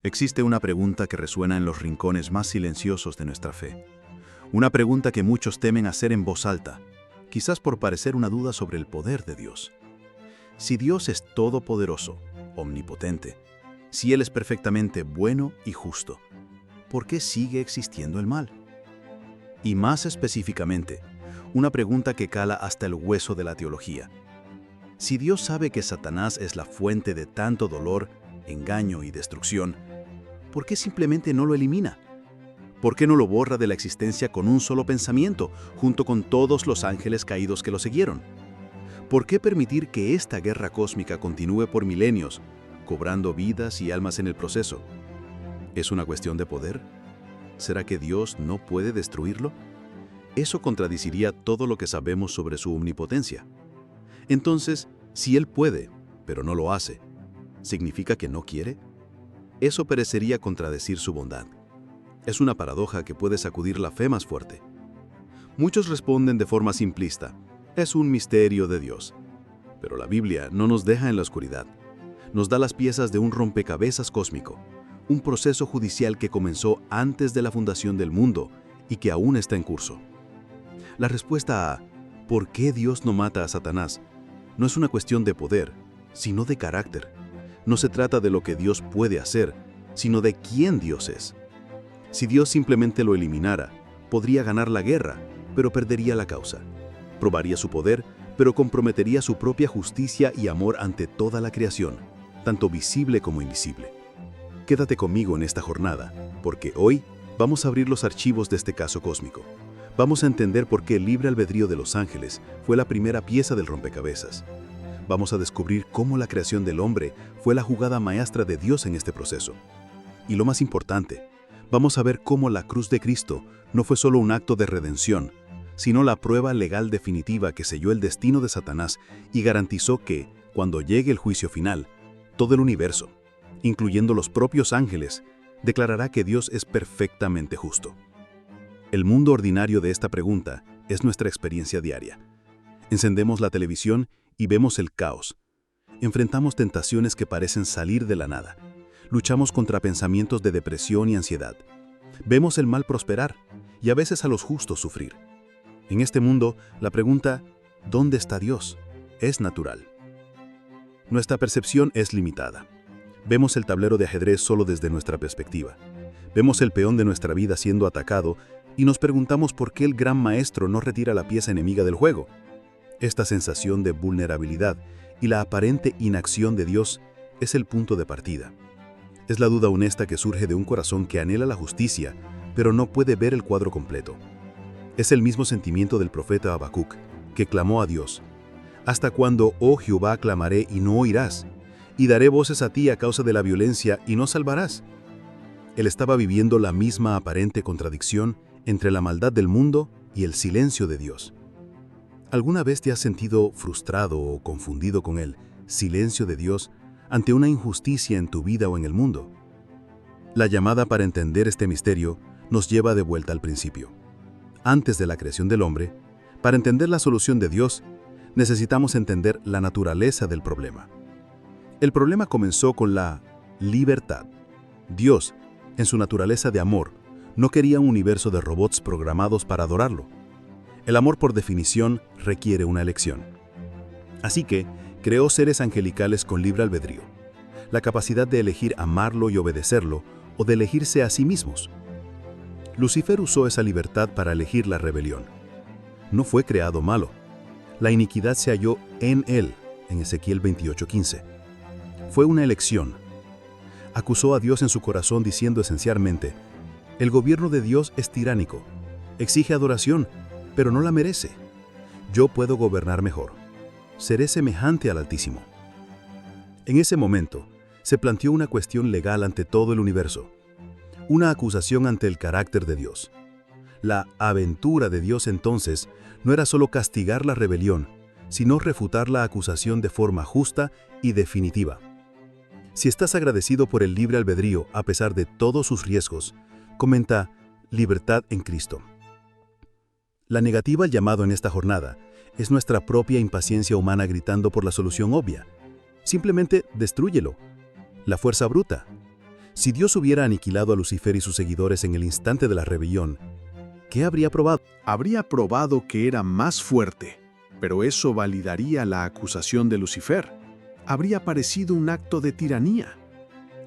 Existe una pregunta que resuena en los rincones más silenciosos de nuestra fe. Una pregunta que muchos temen hacer en voz alta, quizás por parecer una duda sobre el poder de Dios. Si Dios es todopoderoso, omnipotente, si Él es perfectamente bueno y justo, ¿por qué sigue existiendo el mal? Y más específicamente, una pregunta que cala hasta el hueso de la teología. Si Dios sabe que Satanás es la fuente de tanto dolor, engaño y destrucción, ¿por qué simplemente no lo elimina? ¿Por qué no lo borra de la existencia con un solo pensamiento, junto con todos los ángeles caídos que lo siguieron? ¿Por qué permitir que esta guerra cósmica continúe por milenios, cobrando vidas y almas en el proceso? ¿Es una cuestión de poder? ¿Será que Dios no puede destruirlo? Eso contradeciría todo lo que sabemos sobre su omnipotencia. Entonces, si Él puede, pero no lo hace, ¿significa que no quiere? Eso parecería contradecir su bondad. Es una paradoja que puede sacudir la fe más fuerte. Muchos responden de forma simplista: es un misterio de Dios. Pero la Biblia no nos deja en la oscuridad. Nos da las piezas de un rompecabezas cósmico, un proceso judicial que comenzó antes de la fundación del mundo y que aún está en curso. La respuesta a ¿por qué Dios no mata a Satanás? No es una cuestión de poder, sino de carácter. No se trata de lo que Dios puede hacer, sino de quién Dios es. Si Dios simplemente lo eliminara, podría ganar la guerra, pero perdería la causa. Probaría su poder, pero comprometería su propia justicia y amor ante toda la creación, tanto visible como invisible. Quédate conmigo en esta jornada, porque hoy vamos a abrir los archivos de este caso cósmico. Vamos a entender por qué el libre albedrío de los ángeles fue la primera pieza del rompecabezas. Vamos a descubrir cómo la creación del hombre fue la jugada maestra de Dios en este proceso. Y lo más importante, vamos a ver cómo la cruz de Cristo no fue solo un acto de redención, sino la prueba legal definitiva que selló el destino de Satanás y garantizó que, cuando llegue el juicio final, todo el universo, incluyendo los propios ángeles, declarará que Dios es perfectamente justo. El mundo ordinario de esta pregunta es nuestra experiencia diaria. Encendemos la televisión y vemos el caos. Enfrentamos tentaciones que parecen salir de la nada. Luchamos contra pensamientos de depresión y ansiedad. Vemos el mal prosperar y a veces a los justos sufrir. En este mundo, la pregunta ¿dónde está Dios? Es natural. Nuestra percepción es limitada. Vemos el tablero de ajedrez solo desde nuestra perspectiva. Vemos el peón de nuestra vida siendo atacado y nos preguntamos por qué el gran maestro no retira la pieza enemiga del juego. Esta sensación de vulnerabilidad y la aparente inacción de Dios es el punto de partida. Es la duda honesta que surge de un corazón que anhela la justicia, pero no puede ver el cuadro completo. Es el mismo sentimiento del profeta Habacuc, que clamó a Dios: «¿Hasta cuándo, oh Jehová, clamaré y no oirás? Y daré voces a ti a causa de la violencia y no salvarás». Él estaba viviendo la misma aparente contradicción entre la maldad del mundo y el silencio de Dios. ¿Alguna vez te has sentido frustrado o confundido con el silencio de Dios ante una injusticia en tu vida o en el mundo? La llamada para entender este misterio nos lleva de vuelta al principio. Antes de la creación del hombre, para entender la solución de Dios, necesitamos entender la naturaleza del problema. El problema comenzó con la libertad. Dios, en su naturaleza de amor, no quería un universo de robots programados para adorarlo. El amor, por definición, requiere una elección. Así que, creó seres angelicales con libre albedrío, la capacidad de elegir amarlo y obedecerlo, o de elegirse a sí mismos. Lucifer usó esa libertad para elegir la rebelión. No fue creado malo. La iniquidad se halló en él, en Ezequiel 28:15. Fue una elección. Acusó a Dios en su corazón diciendo esencialmente: el gobierno de Dios es tiránico, exige adoración, pero no la merece. Yo puedo gobernar mejor. Seré semejante al Altísimo. En ese momento, se planteó una cuestión legal ante todo el universo, una acusación ante el carácter de Dios. La aventura de Dios entonces no era solo castigar la rebelión, sino refutar la acusación de forma justa y definitiva. Si estás agradecido por el libre albedrío a pesar de todos sus riesgos, comenta libertad en Cristo. La negativa al llamado en esta jornada es nuestra propia impaciencia humana gritando por la solución obvia. Simplemente destrúyelo. La fuerza bruta. Si Dios hubiera aniquilado a Lucifer y sus seguidores en el instante de la rebelión, ¿qué habría probado? Habría probado que era más fuerte, pero eso validaría la acusación de Lucifer. Habría parecido un acto de tiranía.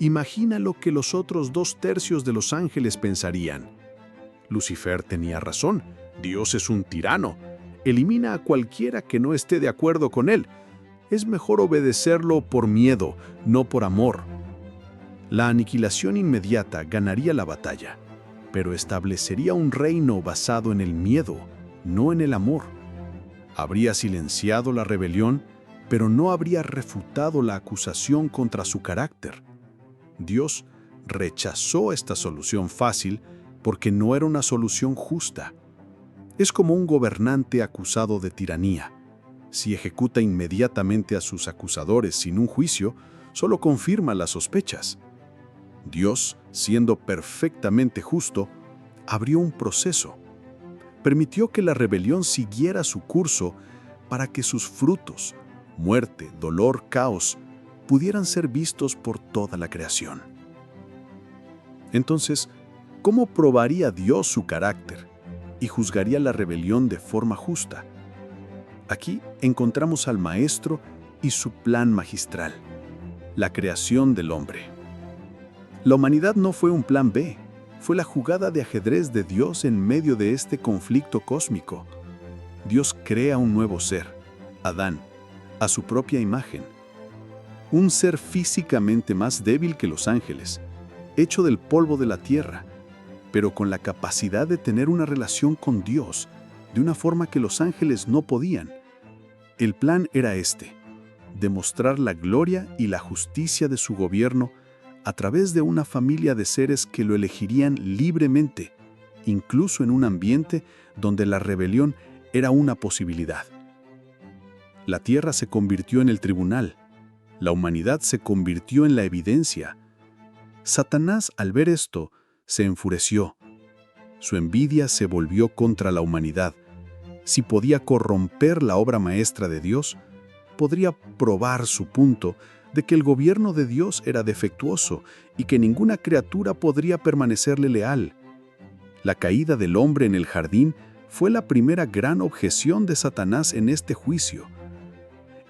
Imagina lo que los otros 2/3 de los ángeles pensarían. Lucifer tenía razón, Dios es un tirano. Elimina a cualquiera que no esté de acuerdo con él. Es mejor obedecerlo por miedo, no por amor. La aniquilación inmediata ganaría la batalla, pero establecería un reino basado en el miedo, no en el amor. Habría silenciado la rebelión, pero no habría refutado la acusación contra su carácter. Dios rechazó esta solución fácil porque no era una solución justa. Es como un gobernante acusado de tiranía. Si ejecuta inmediatamente a sus acusadores sin un juicio, solo confirma las sospechas. Dios, siendo perfectamente justo, abrió un proceso. Permitió que la rebelión siguiera su curso para que sus frutos, muerte, dolor, caos, pudieran ser vistos por toda la creación. Entonces, ¿cómo probaría Dios su carácter y juzgaría la rebelión de forma justa? Aquí encontramos al Maestro y su plan magistral, la creación del hombre. La humanidad no fue un plan B, fue la jugada de ajedrez de Dios en medio de este conflicto cósmico. Dios crea un nuevo ser, Adán, a su propia imagen. Un ser físicamente más débil que los ángeles, hecho del polvo de la tierra, pero con la capacidad de tener una relación con Dios de una forma que los ángeles no podían. El plan era este: demostrar la gloria y la justicia de su gobierno a través de una familia de seres que lo elegirían libremente, incluso en un ambiente donde la rebelión era una posibilidad. La tierra se convirtió en el tribunal, la humanidad se convirtió en la evidencia. Satanás, al ver esto, se enfureció. Su envidia se volvió contra la humanidad. Si podía corromper la obra maestra de Dios, podría probar su punto de que el gobierno de Dios era defectuoso y que ninguna criatura podría permanecerle leal. La caída del hombre en el jardín fue la primera gran objeción de Satanás en este juicio.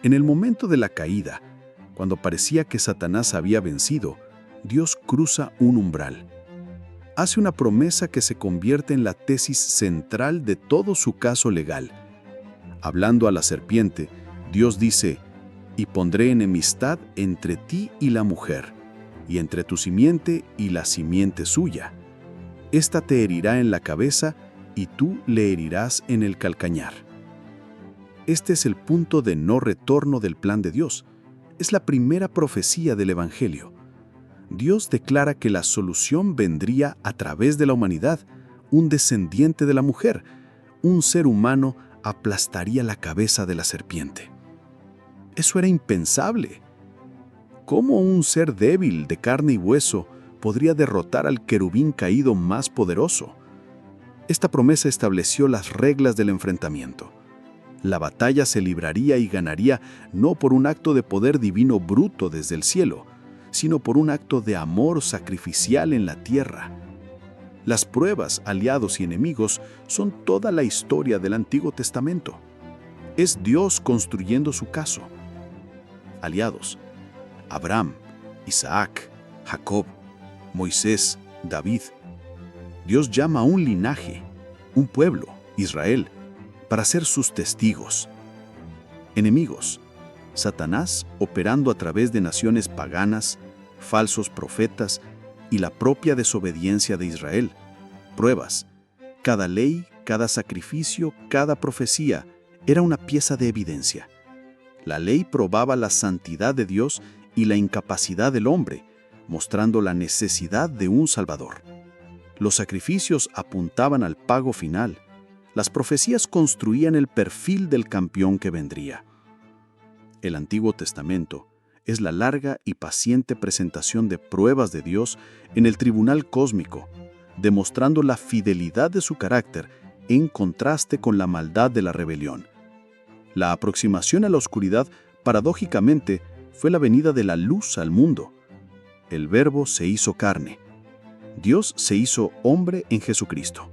En el momento de la caída, cuando parecía que Satanás había vencido, Dios cruza un umbral. Hace una promesa que se convierte en la tesis central de todo su caso legal. Hablando a la serpiente, Dios dice: «Y pondré enemistad entre ti y la mujer, y entre tu simiente y la simiente suya. Esta te herirá en la cabeza, y tú le herirás en el calcañar». Este es el punto de no retorno del plan de Dios. Es la primera profecía del Evangelio. Dios declara que la solución vendría a través de la humanidad. Un descendiente de la mujer, un ser humano, aplastaría la cabeza de la serpiente. Eso era impensable. ¿Cómo un ser débil de carne y hueso podría derrotar al querubín caído más poderoso? Esta promesa estableció las reglas del enfrentamiento. La batalla se libraría y ganaría no por un acto de poder divino bruto desde el cielo, sino por un acto de amor sacrificial en la tierra. Las pruebas, aliados y enemigos son toda la historia del Antiguo Testamento. Es Dios construyendo su caso. Aliados: Abraham, Isaac, Jacob, Moisés, David. Dios llama a un linaje, un pueblo, Israel, para ser sus testigos. Enemigos: Satanás, operando a través de naciones paganas, falsos profetas y la propia desobediencia de Israel. Pruebas: cada ley, cada sacrificio, cada profecía era una pieza de evidencia. La ley probaba la santidad de Dios y la incapacidad del hombre, mostrando la necesidad de un Salvador. Los sacrificios apuntaban al pago final. Las profecías construían el perfil del campeón que vendría. El Antiguo Testamento es la larga y paciente presentación de pruebas de Dios en el tribunal cósmico, demostrando la fidelidad de su carácter en contraste con la maldad de la rebelión. La aproximación a la oscuridad, paradójicamente, fue la venida de la luz al mundo. el Verbo se hizo carne. Dios se hizo hombre en Jesucristo.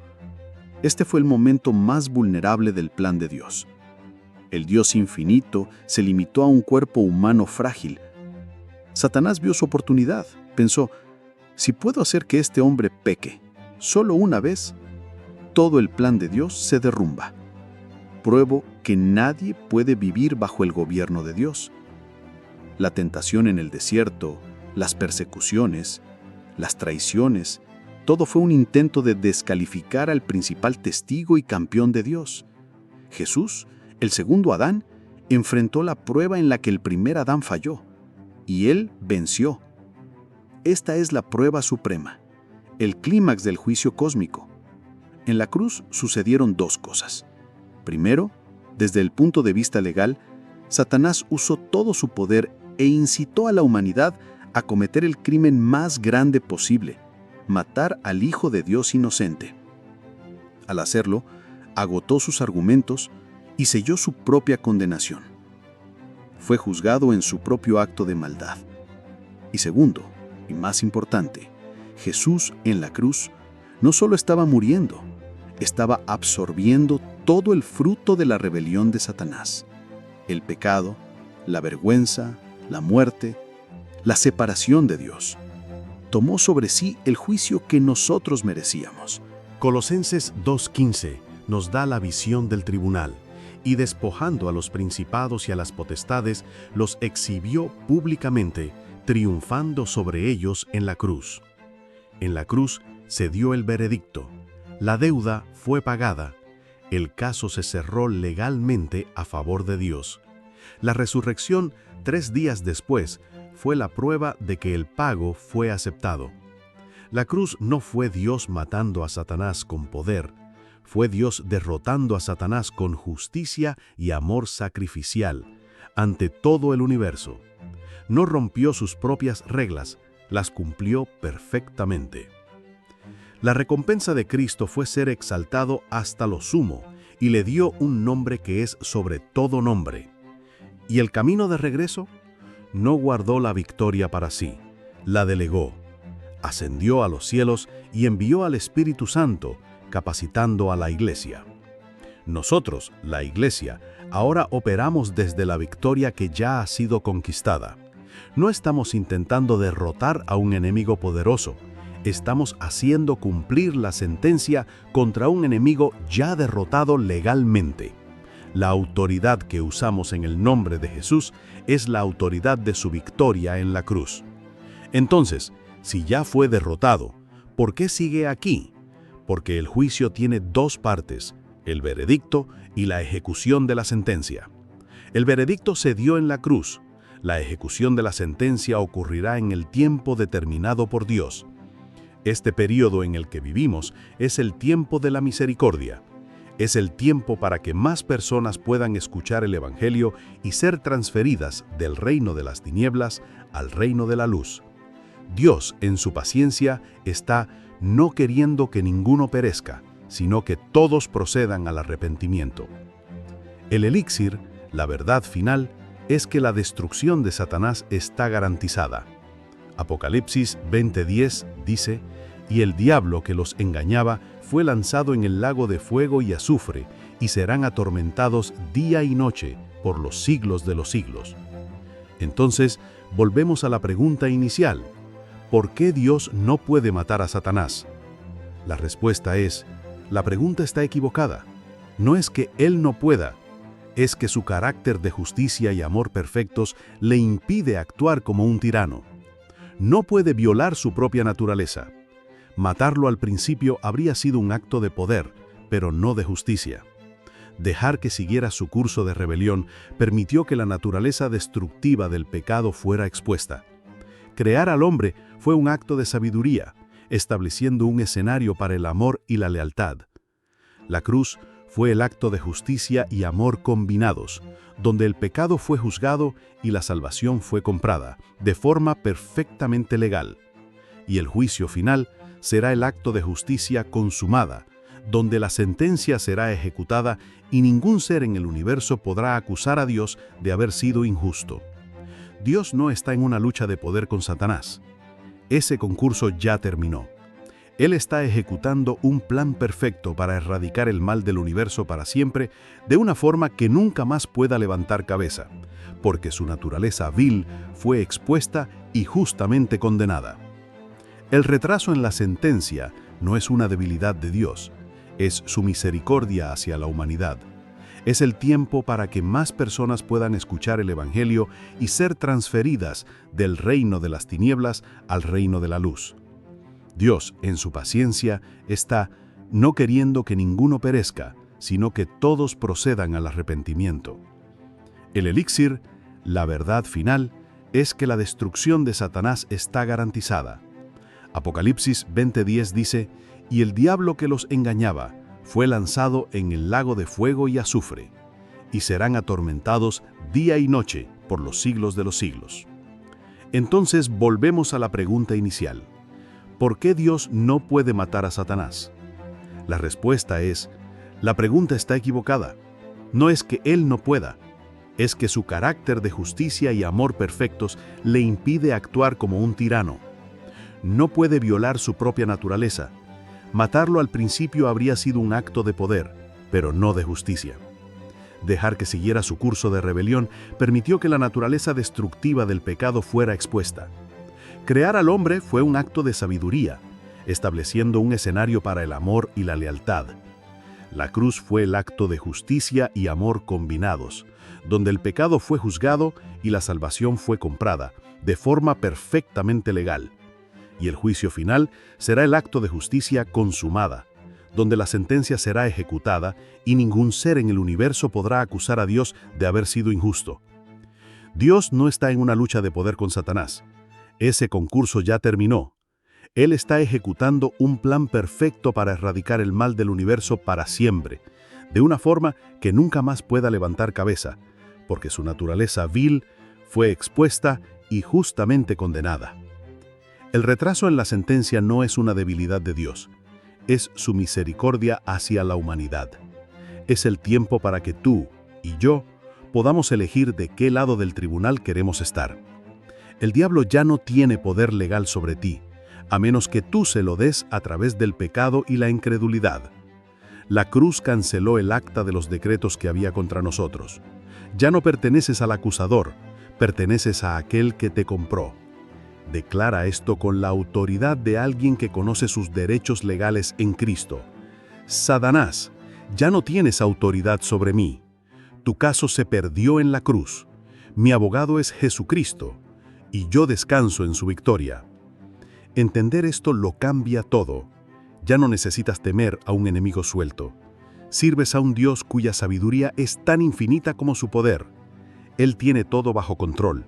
Este fue el momento más vulnerable del plan de Dios. El Dios infinito se limitó a un cuerpo humano frágil. Satanás vio su oportunidad. Pensó, si puedo hacer que este hombre peque solo una vez, todo el plan de Dios se derrumba. Pruebo que nadie puede vivir bajo el gobierno de Dios. La tentación en el desierto, las persecuciones, las traiciones, todo fue un intento de descalificar al principal testigo y campeón de Dios. Jesús, el segundo Adán, enfrentó la prueba en la que el primer Adán falló, y él venció. Esta es la prueba suprema, el clímax del juicio cósmico. En la cruz sucedieron dos cosas. Primero, desde el punto de vista legal, Satanás usó todo su poder e incitó a la humanidad a cometer el crimen más grande posible, matar al Hijo de Dios inocente. Al hacerlo, agotó sus argumentos y selló su propia condenación. Fue juzgado en su propio acto de maldad. Y segundo, y más importante, Jesús en la cruz no solo estaba muriendo, estaba absorbiendo todo el fruto de la rebelión de Satanás: el pecado, la vergüenza, la muerte, la separación de Dios. Tomó sobre sí el juicio que nosotros merecíamos. Colosenses 2:15 nos da la visión del tribunal, y despojando a los principados y a las potestades, los exhibió públicamente, triunfando sobre ellos en la cruz. En la cruz se dio el veredicto. La deuda fue pagada. El caso se cerró legalmente a favor de Dios. La resurrección, 3 días después, fue la prueba de que el pago fue aceptado. La cruz no fue Dios matando a Satanás con poder, fue Dios derrotando a Satanás con justicia y amor sacrificial ante todo el universo. No rompió sus propias reglas, las cumplió perfectamente. La recompensa de Cristo fue ser exaltado hasta lo sumo y le dio un nombre que es sobre todo nombre. ¿Y el camino de regreso? No guardó la victoria para sí, la delegó. Ascendió a los cielos y envió al Espíritu Santo, capacitando a la Iglesia. Nosotros, la Iglesia, ahora operamos desde la victoria que ya ha sido conquistada. No estamos intentando derrotar a un enemigo poderoso, estamos haciendo cumplir la sentencia contra un enemigo ya derrotado legalmente. La autoridad que usamos en el nombre de Jesús es la autoridad de su victoria en la cruz. Entonces, si ya fue derrotado, ¿por qué sigue aquí? Porque el juicio tiene 2 partes, el veredicto y la ejecución de la sentencia. El veredicto se dio en la cruz. La ejecución de la sentencia ocurrirá en el tiempo determinado por Dios. Este período en el que vivimos es el tiempo de la misericordia. Es el tiempo para que más personas puedan escuchar el Evangelio y ser transferidas del reino de las tinieblas al reino de la luz. Dios, en su paciencia, está no queriendo que ninguno perezca, sino que todos procedan al arrepentimiento. El elixir, la verdad final, es que la destrucción de Satanás está garantizada. Apocalipsis 20:10 dice: «Y el diablo que los engañaba fue lanzado en el lago de fuego y azufre, y serán atormentados día y noche por los siglos de los siglos». Entonces, volvemos a la pregunta inicial: ¿por qué Dios no puede matar a Satanás? La respuesta es: la pregunta está equivocada. No es que Él no pueda, es que su carácter de justicia y amor perfectos le impide actuar como un tirano. No puede violar su propia naturaleza. Matarlo al principio habría sido un acto de poder, pero no de justicia. Dejar que siguiera su curso de rebelión permitió que la naturaleza destructiva del pecado fuera expuesta. Crear al hombre fue un acto de sabiduría, estableciendo un escenario para el amor y la lealtad. La cruz fue el acto de justicia y amor combinados, donde el pecado fue juzgado y la salvación fue comprada, de forma perfectamente legal. Y el juicio final será el acto de justicia consumada, donde la sentencia será ejecutada y ningún ser en el universo podrá acusar a Dios de haber sido injusto. Dios no está en una lucha de poder con Satanás. Ese concurso ya terminó. Él está ejecutando un plan perfecto para erradicar el mal del universo para siempre de una forma que nunca más pueda levantar cabeza, porque su naturaleza vil fue expuesta y justamente condenada. El retraso en la sentencia no es una debilidad de Dios, es su misericordia hacia la humanidad. Es el tiempo para que más personas puedan escuchar el Evangelio y ser transferidas del reino de las tinieblas al reino de la luz. Dios, en su paciencia, está no queriendo que ninguno perezca, sino que todos procedan al arrepentimiento. El elixir, la verdad final, es que la destrucción de Satanás está garantizada. Apocalipsis 20:10 dice, «Y el diablo que los engañaba fue lanzado en el lago de fuego y azufre, y serán atormentados día y noche por los siglos de los siglos». Entonces volvemos a la pregunta inicial. ¿Por qué Dios no puede matar a Satanás? La respuesta es, la pregunta está equivocada. No es que Él no pueda, es que su carácter de justicia y amor perfectos le impide actuar como un tirano. No puede violar su propia naturaleza. Matarlo al principio habría sido un acto de poder, pero no de justicia. Dejar que siguiera su curso de rebelión permitió que la naturaleza destructiva del pecado fuera expuesta. Crear al hombre fue un acto de sabiduría, estableciendo un escenario para el amor y la lealtad. La cruz fue el acto de justicia y amor combinados, donde el pecado fue juzgado y la salvación fue comprada, de forma perfectamente legal. Y el juicio final será el acto de justicia consumada, donde la sentencia será ejecutada y ningún ser en el universo podrá acusar a Dios de haber sido injusto. Dios no está en una lucha de poder con Satanás. Ese concurso ya terminó. Él está ejecutando un plan perfecto para erradicar el mal del universo para siempre, de una forma que nunca más pueda levantar cabeza, porque su naturaleza vil fue expuesta y justamente condenada. El retraso en la sentencia no es una debilidad de Dios, es su misericordia hacia la humanidad. Es el tiempo para que tú y yo podamos elegir de qué lado del tribunal queremos estar. El diablo ya no tiene poder legal sobre ti, a menos que tú se lo des a través del pecado y la incredulidad. La cruz canceló el acta de los decretos que había contra nosotros. Ya no perteneces al acusador, perteneces a aquel que te compró. Declara esto con la autoridad de alguien que conoce sus derechos legales en Cristo. Satanás, ya no tienes autoridad sobre mí. Tu caso se perdió en la cruz. Mi abogado es Jesucristo, y yo descanso en su victoria. Entender esto lo cambia todo. Ya no necesitas temer a un enemigo suelto. Sirves a un Dios cuya sabiduría es tan infinita como su poder. Él tiene todo bajo control.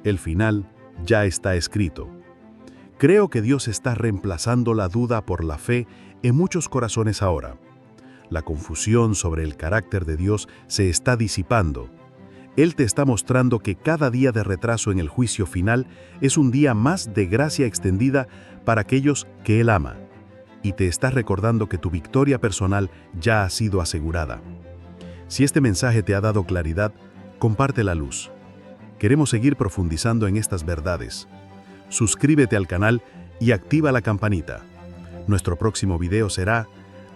El final ya está escrito. Creo que Dios está reemplazando la duda por la fe en muchos corazones ahora. La confusión sobre el carácter de Dios se está disipando. Él te está mostrando que cada día de retraso en el juicio final es un día más de gracia extendida para aquellos que Él ama, y te está recordando que tu victoria personal ya ha sido asegurada. Si este mensaje te ha dado claridad, comparte la luz. Queremos seguir profundizando en estas verdades. Suscríbete al canal y activa la campanita. Nuestro próximo video será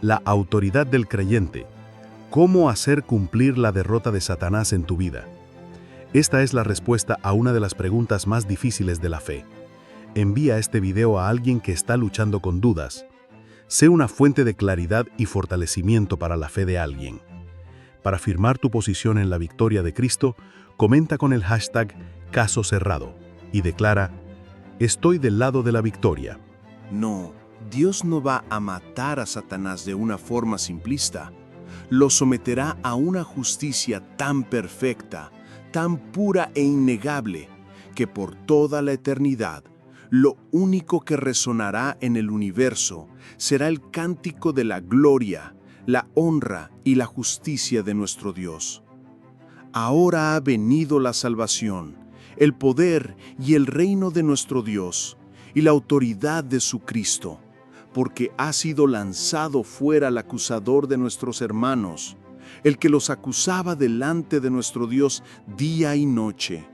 La autoridad del creyente. ¿Cómo hacer cumplir la derrota de Satanás en tu vida? Esta es la respuesta a una de las preguntas más difíciles de la fe. Envía este video a alguien que está luchando con dudas. Sé una fuente de claridad y fortalecimiento para la fe de alguien. Para afirmar tu posición en la victoria de Cristo, comenta con el hashtag Caso Cerrado y declara: estoy del lado de la victoria. No, Dios no va a matar a Satanás de una forma simplista. Lo someterá a una justicia tan perfecta, tan pura e innegable, que por toda la eternidad, lo único que resonará en el universo será el cántico de la gloria, la honra y la justicia de nuestro Dios. Ahora ha venido la salvación, el poder y el reino de nuestro Dios, y la autoridad de su Cristo, porque ha sido lanzado fuera el acusador de nuestros hermanos, el que los acusaba delante de nuestro Dios día y noche.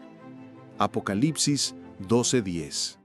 Apocalipsis 12:10.